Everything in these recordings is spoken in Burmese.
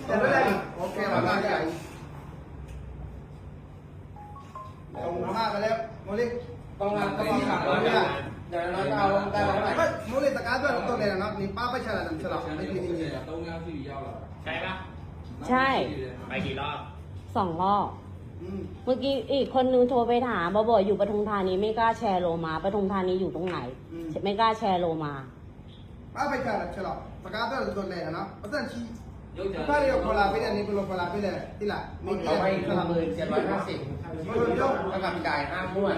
แต่ไม่ได้โอเคมาบ้านใหญ่เอามากันแล้วโมลิกองงานก็มีขาดเลยเดี๋ยวเราจะเอาได้ไหมโมลิตะการด้วยตัวเลยนะนี่ป้าไปฉลาดฉลาดไม่ดีจริงใช่ปะ ใช่ ไปกี่รอบ 2 รอบ เมื่อกี้อีกคนนึงโทรไปถามบอกอยู่ปทุมธานีไม่กล้าแชร์โลมาปทุมธานีอยู่ตรงไหนไม่กล้าแชร์โลมาป้าไปฉลาดฉลาดตะการด้วยตัวเลยนะเพราะฉะนั้นชีป้าเรียกคนลาไปเลยนี่คนลาไปเลยที่ละมีเท่าไหร่1750เท่ากับจ่าย5 ม้วน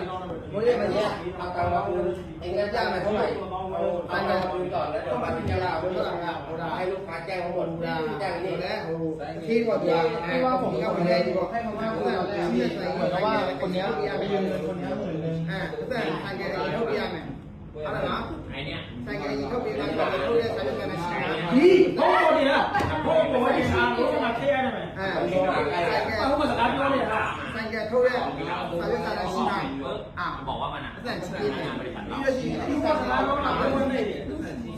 โมเลมันเนี่ยเอาตังค์มาคืนเองก็จ้างมาเท่าไหร่เอาตังค์มาคืนก่อนแล้วเดี๋ยวมาพิจารณาให้ลูกค้าแจ้งทั้งหมดแจ้งนี่แล้วที่ว่าที่ว่าผมกับคนใดดีกว่าให้มาว่าที่ใส่เหมือนกับว่าคนนี้ไปยืนเงินคนนี้10,000แต่ทางแกเองเขาเรียกไงอะไรนะไอเนี้ยทางแกเองเขาเรียกเขาเรียกใช้เป็นการชี้นี่โอ้เนี่ยโอ้โหไอ้ชาโอ้มาเท่ได้ไหมเอามาสกัดด้วยเนี่ยค่ะทางแกเขาเรียกใช้เป็นการชี้บอกว่ามันอ่ะ แต่ชี้เนี่ยที่ว่าสกัดเขาทำให้มันนี่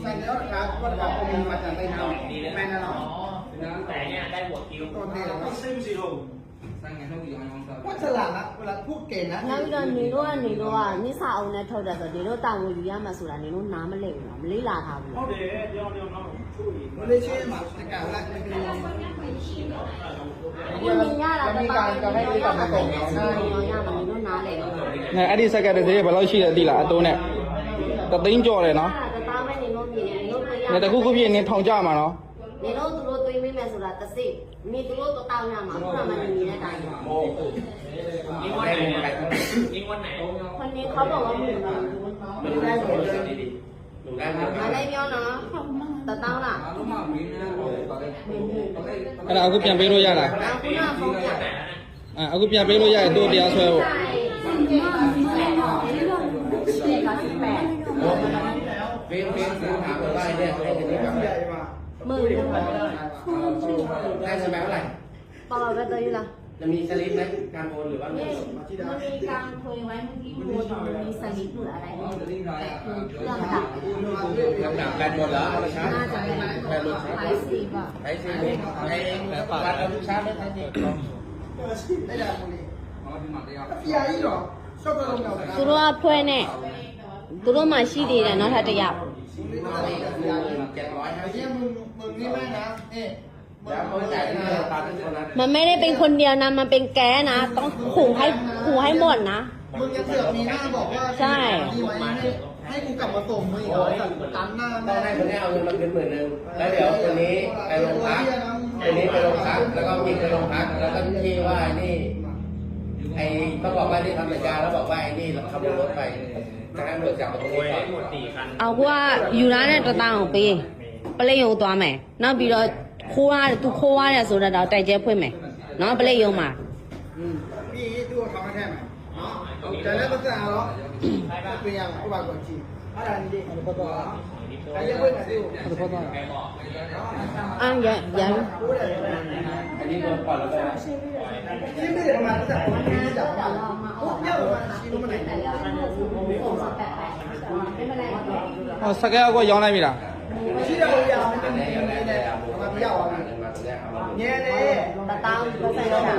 ใส่แล้วนะครับว่าเราเอามีมาจากในน้ำแม่นเนาะแต่เนี่ยได้หัวคิว ตัวเดียวว่าฉลาดนะเวลาพูดเก่งนะနောက်ပြီးတော့နေတော့နိစာအောင်နဲ့ထုတ်တယ်ဆိုနေတော့တာဝန်ယူရမှာဆိုတာနေတော့နားမလည်ဘူးမလေးလာထားဘူးဟုတ်တယ်ပြောင်းတော့မလေးရှိမှာတကယ်လားဒီလိုဒီညလာတော့တာဝန်ယူရမှာဆိုနေတော့နားလေအဲ့ဒီစက်ကတည်းကဘယ်လောက်ရှိတယ်သိလားအတိုးနဲ့တသိန်းကျော်တယ်နော်တာမဲနေလို့ပြည်နေလို့နေတခုခုပြည့်နေထောင်ကြမှာနော်နေတော့သူတို့တွေးမိမယ်ဆိုတာတစ်စိနေသူတို့တော့တောင်းရမှာခုနမှနေနေတဲ့တိုင်းยิงวันไหนยิงวันไหนคนนี้เขาบอกว่าหมื่นได้หมดเลยดีหนูได้หมด มาได้เบี้ยวเนาะแต่ตั้งล่ะအဲ့ဒါအခုပြန်ပေးလို့ရလားခုနဖုန်းပြအခုပြန်ပေးလို့ရတယ်တို့တရားဆွဲဖို့เป็นถามว่าเนี่ยให้จะได้แบบ10,000ได้สมัยเท่าไหร่ปอก็ตัวอยู่ล่ะจะมีสลิปไหมการโอนหรือว่ามันมีการคุยไว้เมื่อกี้โอนมีสลิปหรืออะไรแต่คือลำดับแบนหมดแล้วน่าจะเป็นแบนลูกชาร์จไอซีป่ะไอซีไอการลูกชาร์จไม่ทันจริงได้ได้คนนี้พี่อายี่หรอชอบตัวเราသူတို့ကဖွဲနဲ့သူတို့မှရှိသေးတယ်နောက်ထပ်တစ်ယောက်มึงนี่แม่นะนี่มันไม่ได้เป็นคนเดียวนะมันเป็นแก๊นะต้องขู่ให้หมดนะมึงยังเสือกมีหน้าบอกว่าใช่ให้กูกลับมาส่งมึงอีกเหรอกันหน้าต้องให้คนนี้เอาเงินมาคืน10,000แล้วเดี๋ยวคนนี้ไปโรงพักคนนี้ไปโรงพักแล้วก็มีไปโรงพักแล้วก็ที่ว่านี่ไอ้ต้องบอกว่านี่ทำสัญญาแล้วบอกว่าไอ้นี่ขโมยรถไปจะให้ตำรวจจับตัวนี้ก่อนเอาว่าอยู่ร้านเนี่ยตัวต่างไปပလိတ်ရုံသွားမယ်နောက်ပြီးတော့ခိုးရတယ်ဆိုတော့တိုက်ကျဲဖွင့်မယ်နော်ပလိတ်ရုံမှာพี่ดูทำมาแค่ไหนเนาะแต่แล้วก็จะเอาเนาะเป็นยังกูบอกก่อนชีอะไรนี่ดิอะไรก็ไอ้ยังไม่ได้ดูอะไรก็อ่ะยังอันนี้โดนปล่อยแล้วไปที่ไม่ได้ประมาณแต่คนที่จับมาเยอะประมาณชีรู้มันไหนစက်ကဲအကွက်ရောင်းလိုက်ပြီလားရှိတယ်လို့ရအောင်တယ်နေတယ်ဘာမရအောင်ညဲလေตะတောင်းก็ใส่แล้วค่ะ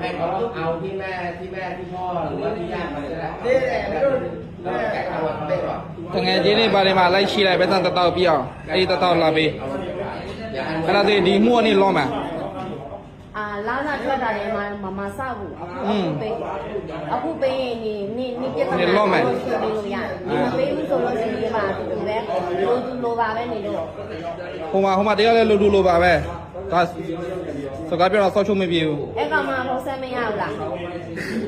ให้เขาเอาที่แม่ที่พ่อหรือว่าที่ญาติมาก็ได้นี่แหละแล้วแกเอาวันเต้ก่อนတငယ်ချင်းတွေဘာတွေမှာလိုက်ရှိလိုက်ပဲတန်တတောက်ပြအောင်အဲ့ဒီတတောက်လာပေးအဲ့ဒါဒီမှုအနေလောမှာလာလာထွက်တာလည်းမစဘူးအခုပေးရင်นี่ပြဿနာနေလောမယ်ပေးလို့ရတယ်မပေးဘူးဆိုလို့ရှိရင်ပါဒီလိုပါပဲနေလို့ဟိုမှာတရားလဲလူလိုပါပဲဒါစကားပြောတော့ဆောက်ချုပ်မပြေဘူးအဲ့ကောင်မှဟောဆက်မရဘူးလား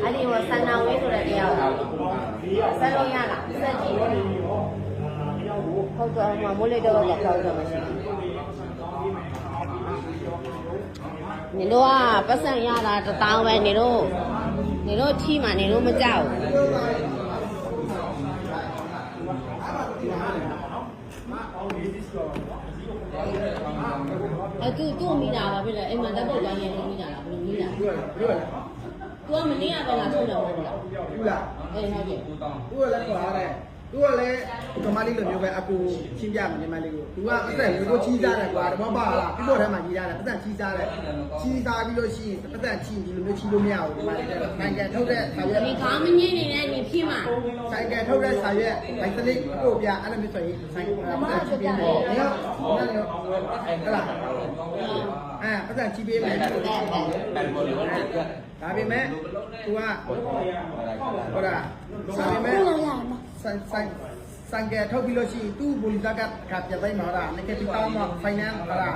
အဲ့ဒီဟိုစန္နာဝေးဆိုတဲ့တရားဆက်လို့ရလားဆက်ကြည့်ဟုတ်တော့မိုးလေးတော့ကြောက်တော့မရှိနေတော့ပတ်စံရတာ1000ပဲနေတော့ထီးမှနေတော့မကြောက်အဲ့သူ့မိတာပါပြီလေအိမ်မှာတက်ဖို့တိုင်းနေမိတာလားဘယ်လိုမိတာသူကမနေရပဲလားထုတ်တယ်မဟုတ်လားဘူးလားအေးဟုတ်ပြီဘူးလည်းခေါ်ရတယ် သူကလည်းကမလေးလိုမျိုးပဲအကူချင်းပြမယ်ညီမလေးကိုသူကအသက်မျိုးချီးစားတယ်ကွာတဘောပါလားပြီးတော့ထဲမှာကြီးရတယ်ပတ်သက်ချီးစားတယ်ချီးစားပြီးလို့ရှိရင်ပတ်သက်ချီးဒီလိုမျိုးချီးလို့မရဘူးဒီမှာနိုင်ငံထုတ်တဲ့ဆာရွက် ဒီကောင်းမငင်းနေတဲ့နေဖြစ်မှာ ဆိုင်ကထုတ်တဲ့ဆာရွက်ဘိုက်စလိကိုပြအဲ့လိုမျိုးဆိုရင်ဆိုင်ကပတ်သက်ချီးပေးမယ်ညောဟုတ်လားပတ်သက်ချီးပေးမယ်ဒါပေမဲ့သူကဟုတ်လားဒါပေမဲ့ဆိုင်ကထုတ်ပြီးလို့ရှိရင်သူ့ဘူလီဇာကပြတ်သိမ်းမှာလားနေကတိတောင်းမှာ finance ဟုတ်လား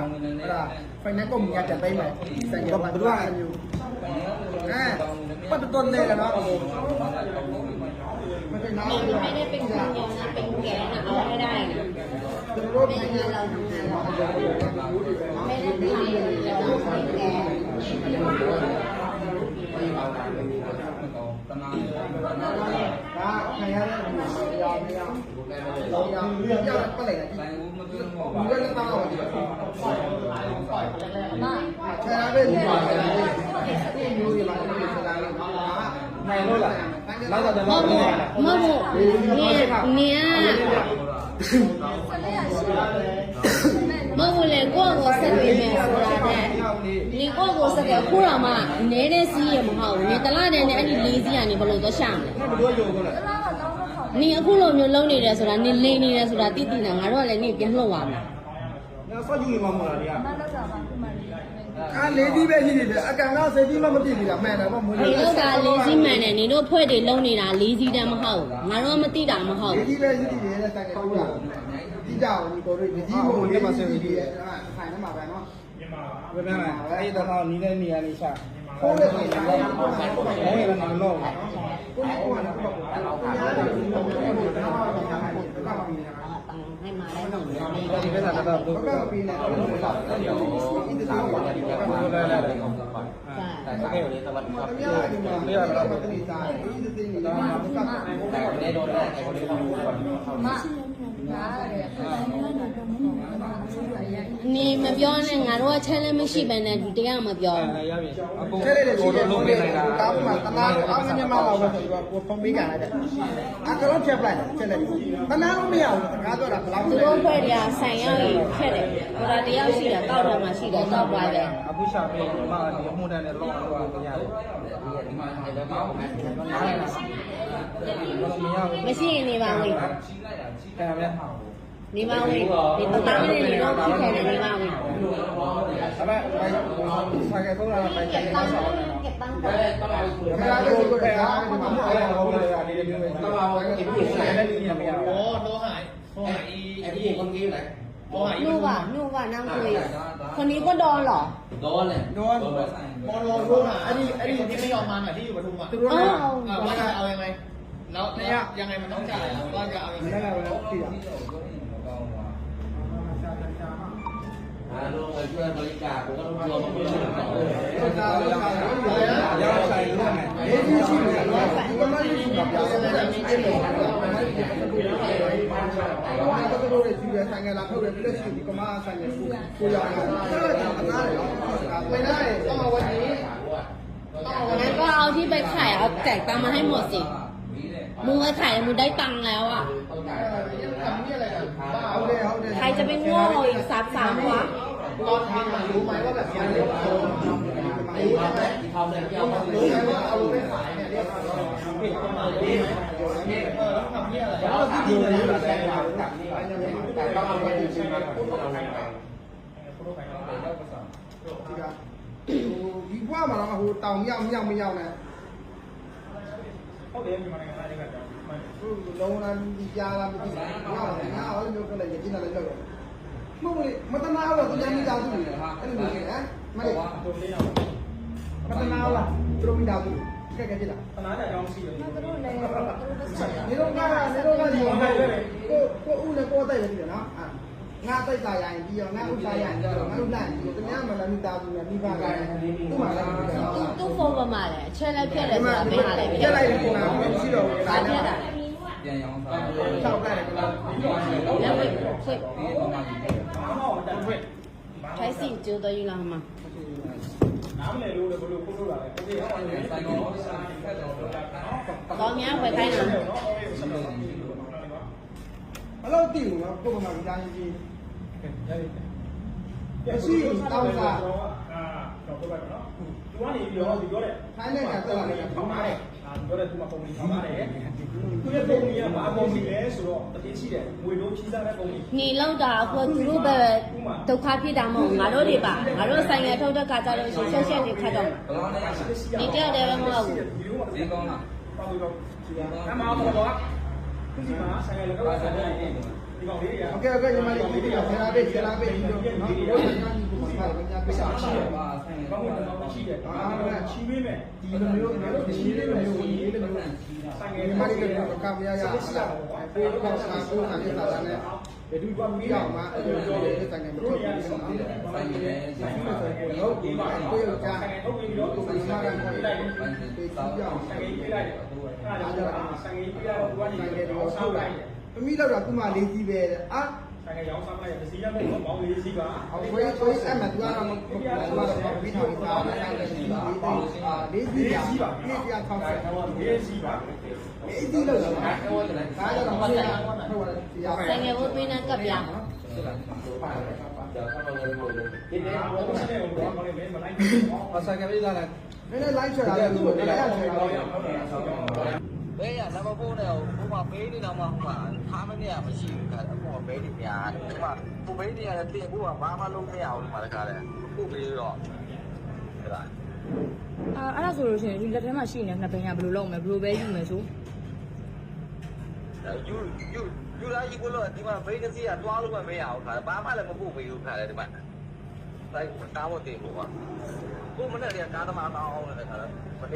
finance ကိုမြတ်ပြတ်သိမ်းမှာဆိုင်ကဘာလို့အဲ့လိုမျိုးပတ်တော်နေလားနော်မတင်နာ ไม่ได้เป็นคนยองนะเป็นแกนะเอาไม่ได้นะ သူတို့ပြည်နေလာတယ် ไม่ได้ทำแล้วเป็นแก ဒါခံရတဲ့နေရာမရတော့ရပတ်လိုက်တယ်ဒီလိုလည်းတောင်းတော့ဒီဆရာပဲဒီမှာဒီမျိုးတွေမှာဒီဆရာလေးနိုင်လို့လားလောက်တော့တော့ မဟုတ်ဘူးနေမဟုတ်လေကိုယ့်ကိုဆက်ပြီးမယ်ဆိုတာနဲ့နေကိုယ့်ကိုစက်ကခုတော့မှနဲနေစီးရမဟုတ်ဘူးနေတလားနဲ့အဲ့ဒီလေးစီးကနေဘယ်လိုသွားရှာမလဲနေအခုလိုမျိုးလုံးနေတယ်ဆိုတာနေလိန်နေတယ်ဆိုတာတိတိနာငါတို့ကလည်းနေပြန်လှုပ်သွားမှာ ဆော့ယူနေမှာမဟုတ်လားဒီက လေးကြီးပဲရှိနေတယ်အကန်ကစိတ်ကြီးမှမပြည့်ဘူးလားမှန်တယ်ပေါ့မွေး နေတို့ကလေးစီးမှန်တယ်နေတို့ဖွဲ့တွေလုံးနေတာလေးစီးတည်းမဟုတ်ငါတို့မသိတာမဟုတ် လေးကြီးပဲရှိနေတယ်ဆိုင်ကဟုတ်လားဒီကြောင်ဒီကိုရီကြီးမို့ဒီမှာစိတ်ကြီးတယ်ခိုင်နေမှာပဲနော် ဘယ်ပြန်လဲအဲ့ဒါတော့နီးတဲ့နေရာလေးရှာ ဟုတ်တယ်ဆိုင်က ဘယ်လိုလဲနော် ကိုယ်ကတော့ကိုယ်ให้มาได้หนึ่ง ဒီဘက်ကတော့ ကပြီးနေတယ်ဒီလိုလားဒီလိုဒီလိုလား လဲလဲ แต่ก็อยู่ในตะวันครับ အများကြီးမှာဒီလိုပတ်နေစားတယ်ဒီသိနေတော့ แต่ไม่ได้โดนแรกไอ้คนที่ทำก่อนเข้ามา နေမပြောနဲ့ငါတို့က challenge မရှိဘဲနဲ့ဒီတရားမပြော ရပြီအကုန် ကျဲလေးရှိတယ်လုံးလေးတောင်းမှာတနာအောင်းငင်းမလာပဲဆိုတော့ကိုဖုန်းပေးကြတယ်အကလုံးဖြတ်ပလိုက်တယ်ကျဲလေးတနာလို့မရဘူးငါတို့ကဘလောက် သူတို့ဖွဲ့တွေကဆိုင်ရောက်ရင်ဖြတ်တယ်ဟိုဒါတယောက်ရှိတာတောက်တယ်မှာရှိတယ်တောက်သွားတယ် အခုရှာပေးဒီမှာဒီအမှုတန်းနဲ့လောက်လောက်ကြရတယ် ဒီမှာไอ้แล้วก็เอาแม่ မရှိရင်နေပါဝင် အဲ့ဒါပဲ နေပါဝင်ဒီတသားလေးတွေတော့ဖြစ်ခဲ့တယ်နေပါဝင် အဲ့ဒါဆိုင်ကဆုံးလာပဲတိုင်နေဆောင်းနေတော့ เก็บตังค์ ต้องเอาคุยกับ ခါလေးကိုခါလေးကို အဲ့ဒါဟုတ်တယ်ဒီလိုမျိုး ต้องเอาไอ้ผู้หญิงไหน အဲ့ဒီနေရာမရဘူး โอ้โทรหาย ไอ้ผู้หญิงคนกี้ไหน โทรหาย นู่นว่ะนั่งคุยคนนี้ก็โดนเหรอ โดนเลย โดน มอโลรู้หาอันนี้ที่ไม่ยอมมาหน่อยที่อยู่ปทุมอ่ะ သူတို့လည်း ว่าจะเอายังไงแล้วยังไงมันต้องจ่ายว่าจะเอายังไง လည်းလည်းသိတာ รวมเงินเพื่อบริจาคผมก็รวมเงิน ဟုတ်တာဟုတ်တာ ရအောင်ဆိုင်လို့မယ် လေးကြီးရှိတယ်နော်ဒီမှာရှိတာပြောင်းနေတာရှိတယ်နော်အဲ့ဒါတို့တွေကြည့်ရဆိုင်ကလာထုတ်တယ်ပြည့်ရှိဒီကမဆိုင်ကကိုရအောင်အဲ့ဒါအသားတယ်နော်ဝင်လာတယ်တော့วันนี้ งั้นก็เอาที่ไปขายเอาแจกตังค์มาให้หมดสิมึงไปขายมึงได้ตังค์แล้วอ่ะ ทำนี่อะไรอ่ะဟုတ်တယ်ဟုတ်တယ် ใครจะไปโง่อีก3วะ ตอนทำรู้ไหมว่าแบบมันเรียกว่ารู้ไหม ทำเลยที่เอา รู้ไหมว่าเอาไปขายเนี่ยเรียกว่าแล้วทำนี่อะไรแล้วที่ดีเลยแบบแต่ต้องเอาไปจริงๆนะဒီဘွားမှာတော့ဟိုတောင်မြောက်နဲ့ ဟုတ်တယ်မြန်မာနိုင်ငံသားတွေကကြောင်း လုံးလာဒီကြားလာမသိဘူးငါအဲ့လိုမျိုးကလည်းရည်နေလည်းလောက်မဟုတ်ဘူးမတနာတော့သူများမိသားစုတွေဟာအဲ့လိုမျိုးဟမ်မလေး တို့လေးအောင် မတနာလားသူတို့မိသားစုကဲကြည့်လား တနာကြအကြောင်းရှိတယ် နေတော့ဒီကိုဦးနဲ့ကိုတိုက်ရတယ်နော်ငါတိုက်တာရရင်ပြီးတော့ငါဥစားရရင်တော့ငါတို့လန့်ပြီးတော့တများမလာမိသားစုနဲ့မိဘကလည်းသူ့မှာလည်းပြီးတော့ သူ့ဖုန်းပေါ်မှာလည်းအချက်လိုက်ဖြတ်တယ်ဆိုတာပေးထားလိုက်ပြီ ပြလိုက်တယ်ပုံလားမရှိတော့ဘူး ဘာဖြတ်တာ ပြန်ရောင်းစား ချောက်လိုက်တယ်ကတော့ လက်ဝဲဖွင့် ဘာမှမတန်ခွင့် ထိုက်စီကျိုးတော်ယူလာမှာ နားမလည်လို့လည်းဘလို့ခိုးလို့လာတယ်โอเคဟုတ်တယ်ဆိုင်ကော ကောင်းများဝယ်ခိုင်းတာ နော် သိဘူးနော်ကိုယ်ကမှကြားရင်ကြီး ရှိတောင်းစားတော့ပြောပါတော့သူကနေပြီးတော့ဒီပြောတဲ့ ထိုင်းနိုင်ငံတက်လာတယ် ထောင်းပါတယ်ပြောတဲ့သူကပုံစံထောင်းပါတယ်သူရဲ့ပုံစံကဘာပုံစံလဲဆိုတော့တတိရှိတယ်ငွေလုံးဖြီးစားတဲ့ပုံစံ နေလောက်တာအခုသူတို့ပဲဒုက္ခဖြစ်တာမဟုတ်ငါတို့တွေပါငါတို့ဆိုင်ငယ်ထုတ်တဲ့ခါကျတော့ရှက်ရှက်တွေခတ်တော့နေတယောက်တည်းပဲမဟုတ်ဘူး ဈေးကောင်းလား ပေါ့လို့အမောတော့သူစီမှာဆိုင်ရလောကဆိုင်တယ်ဒီကောင်လေးတွေက โอเคโอเคညီမလေးဒီကဆရာပေးဒီနော်ဘယ်လိုညာညီကိုမှာပါညာပေးတာ ရှိတယ်ပါဆိုင်ရကောင်းတော့ရှိတယ်အာချီးပေးမယ် ဒီလိုမျိုးဒီလိုမျိုးဝင်ရေးလို့ဆိုင်ငယ်ညီမလေးကကမရရပေးတော့စာကိုနားနေတာနဲ့ဘယ်သူကပြီးတော့မှအဲ့လိုပြောတယ်ဆိုင်ငယ်မထုတ်ဘူးဆိုတော့ဆိုင်ငယ်ဆိုင်ငယ်ဟုတ်ဒီမှာကိုရကြဟုတ်ပြီတော့ကိုယ်ကလည်းကိုလိုက်ပေးကြအောင်ဆိုင်ငယ်ပေးလိုက်အဲ့ဒါကြောင့်ဆိုင်ငယ်ပေးတော့ကိုကနေတော့ဆောက်လိုက်အမိတော့ကကုမလေးကြီးပဲအာ ဆိုင်ကရောင်းစားလိုက်ပစ္စည်းရဖို့မောင်းလေးစီးပါ အဝေးဆိုအဲ့မှာသူကတော့မဟုတ်ဘူးသူကတော့ပြီးတော့ပါလာတယ်ဒီပါလေးကြီးပါနေ့ပြခောက်ဆက် လေးစီးပါ အေးဒီလို့ဆိုတာဒါကြောင့်မဆိုင်ဟုတ်တယ် ဆိုင်ငယ်ဘိုးသွင်းတဲ့ကပ်ပြား ဒီနေ့တော့ဆက်နေတော့ဘာလဲမလိုက်ဘူး အစားကလေးသားလိုက် နည်းနည်း live ချတာလည်းသူ့ကိုလည်းရချင်တော့ ဘေးရနံပါတ်4နဲ့ဟိုမှာဘေးနေတော့မှဟိုမှာထားမနေရမရှိဘူးခါအခုကဘေးနေများတယ်ဒီမှာကိုဘေးနေရတဲ့တင်ကိုကဘာမှလုံးမရဘူးဒီမှာတခါလဲကိုဘေးတော့ဟဲ့လား အဲ့ဒါဆိုလို့ရှိရင်ဒီလက်ထဲမှာရှိနေတဲ့နှစ်ဘိန်းကဘယ်လိုလုပ်မလဲဘယ်လိုပဲယူမယ်ဆို ယူလာယူလို့ဒီမှာဘေးကစီကတွားလို့မရဘူးခါဘာမှလည်းမပို့ပေးဘူးခါလဲဒီမှာလိုက်ကားဖို့တင်ဖို့ပါကိုမနဲ့ကကားသမားတောင်းအောင်လည်းခါလဲ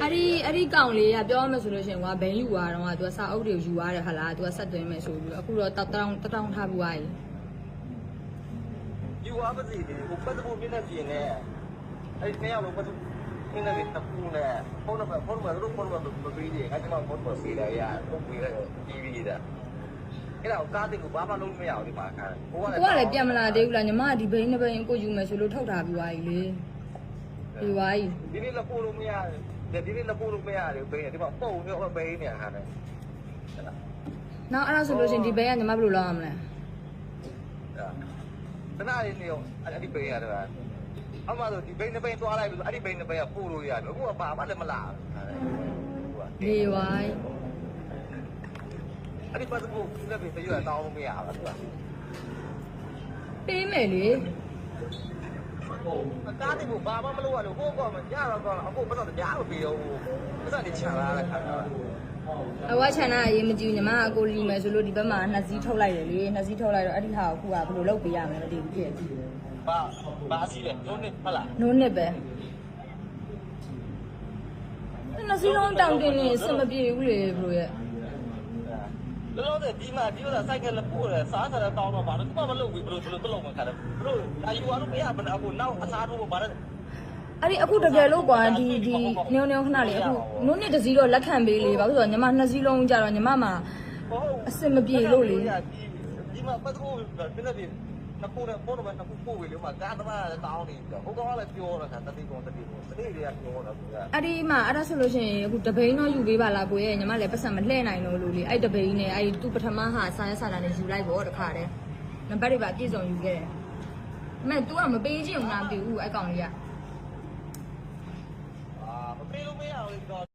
အဲ့ဒီကောင်လေးကပြောရမယ်ဆိုလို့ရှိရင်ကွာဘိန်းယူသွားတော့ကသူကစာအုပ်တွေယူရတယ်ခလားသူကဆက်သွင်းမယ်ဆိုပြီးတော့အခုတော့တောင်းထားပြီးသွားပြီ ယူအားပစီဒီဟိုပတ်ဖို့ပြနေပြင်းနေအဲ့ဒီရောက်လို့ပတ်ဖို့ပြနေတယ်တပူနဲ့ဖုန်းနံပါတ်တို့ဖုန်းနံပါတ်မပေးသေးအဲ့ဒီမှာဖုန်းနံပါတ်ပေးလိုက်ရပုံပေးလိုက်တီးပြီးတာအဲ့ဒါကားတင်ကိုဘာမှလုံးမရဘူးဒီမှာခါဟိုက ကိုကလည်းပြန်မလာသေးဘူးလားညီမကဒီဘိန်းနှစ်ဘိန်းကိုယူမယ်ဆိုလို့ထုတ်ထားပြီးသွားပြီလေပြီးသွားပြီ ဒီနေ့လည်းပို့လို့မရတယ်ဒီနေ့လည်းပို့လို့မရတယ်ဘယ်ဒီမှာပုံမျိုးပဲနေခါတယ် နောက်အဲ့ဒါဆိုလို့ရှိရင်ဒီဘိန်းကညီမဘယ်လိုလုပ်ရမလဲ တနားလေးနေအောင်အဲ့ဒီပေးရတယ်ဗျာအမှဆိုဒီဘိန်းနှစ်ဘိန်းသွားလိုက်လို့အဲ့ဒီဘိန်းနှစ်ဘိန်းကပို့လို့ရတယ်အခုကဘာမှလည်းမလာဘူး လေးဝိုင်း အဲ့ဒီပတ်သက်ဖို့လည်းပြည့်ရတောင်းလို့မရဘူးကွာ ပေးမယ်လေ ကားတင်ကိုဘာမှမလုပ်ရလို့ဟိုကောမရတော့ကောအခုမတော့ကြားလို့ပြီးတော့ပတ်သက်နေချလာတဲ့ခါတော့ အဝါချန်နာအရေးမကြည့်ညီမကကိုလီမယ်ဆိုလို့ဒီဘက်မှာနှစ်စီးထုတ်လိုက်တယ်လေနှစ်စီးထုတ်လိုက်တော့အဲ့ဒီဟာကိုအခုကဘယ်လိုလုပ်ပေးရမလဲမသိဘူးပြည့်ကြည့် ဘာစီလဲတို့နေဟုတ်လား နိုးနစ်ပဲနှစ်စီးလုံးတောင်းတင်နေစမပြေဘူးလေဘလိုရဲ့ လောလောဆယ်ဒီမှာဒီလိုစိုက်ကလည်းပို့တယ်စားစားတောင်းတော့ဘာလို့ဘာမလုပ်ဘူးဘလို့တလုံးမခါတယ်ဘလို့အယူအားလို့မရဘူးအခုနောက်အစားထိုးဘာလဲ အဲ့ဒီအခုတကယ်လို့ကွာဒီနုံနုံခဏလေးအခုနိုးနစ်တစ်စီးတော့လက်ခံပေးလေဘာလို့ဆိုတော့ညီမနှစ်စီးလုံးကြတော့ညီမမှာအစင်မပြေလို့လေ ဒီမှာပတ်ဖို့ပြနေတယ်နှစ်ခုနဲ့ပို့တော့နှစ်ခုပို့ဝေလို့မှာကားသမားလည်းတောင်းနေတယ်ဟိုကောင်ကလည်းပြောတာတတိကောင်တတိတွေကပြောတာက အဲ့ဒီမှာအဲ့ဒါဆိုလို့ရှိရင်အခုတပိန်းတော့ယူပေးပါလားကိုရဲ့ညီမလည်းပတ်စံမလှည့်နိုင်လို့လို့လေအဲ့တပိန်းနဲ့အဲ့သူပထမဟာစားရစားတာနဲ့ယူလိုက်ပေါ့တခါတည်းနံပါတ်တွေပါပြည့်စုံယူခဲ့တယ်ဒါပေမဲ့ तू ကမပေးချင်ဘူးလားမသိဘူးအဲ့ကောင်လေးက မပေးလို့မရဘူးတော့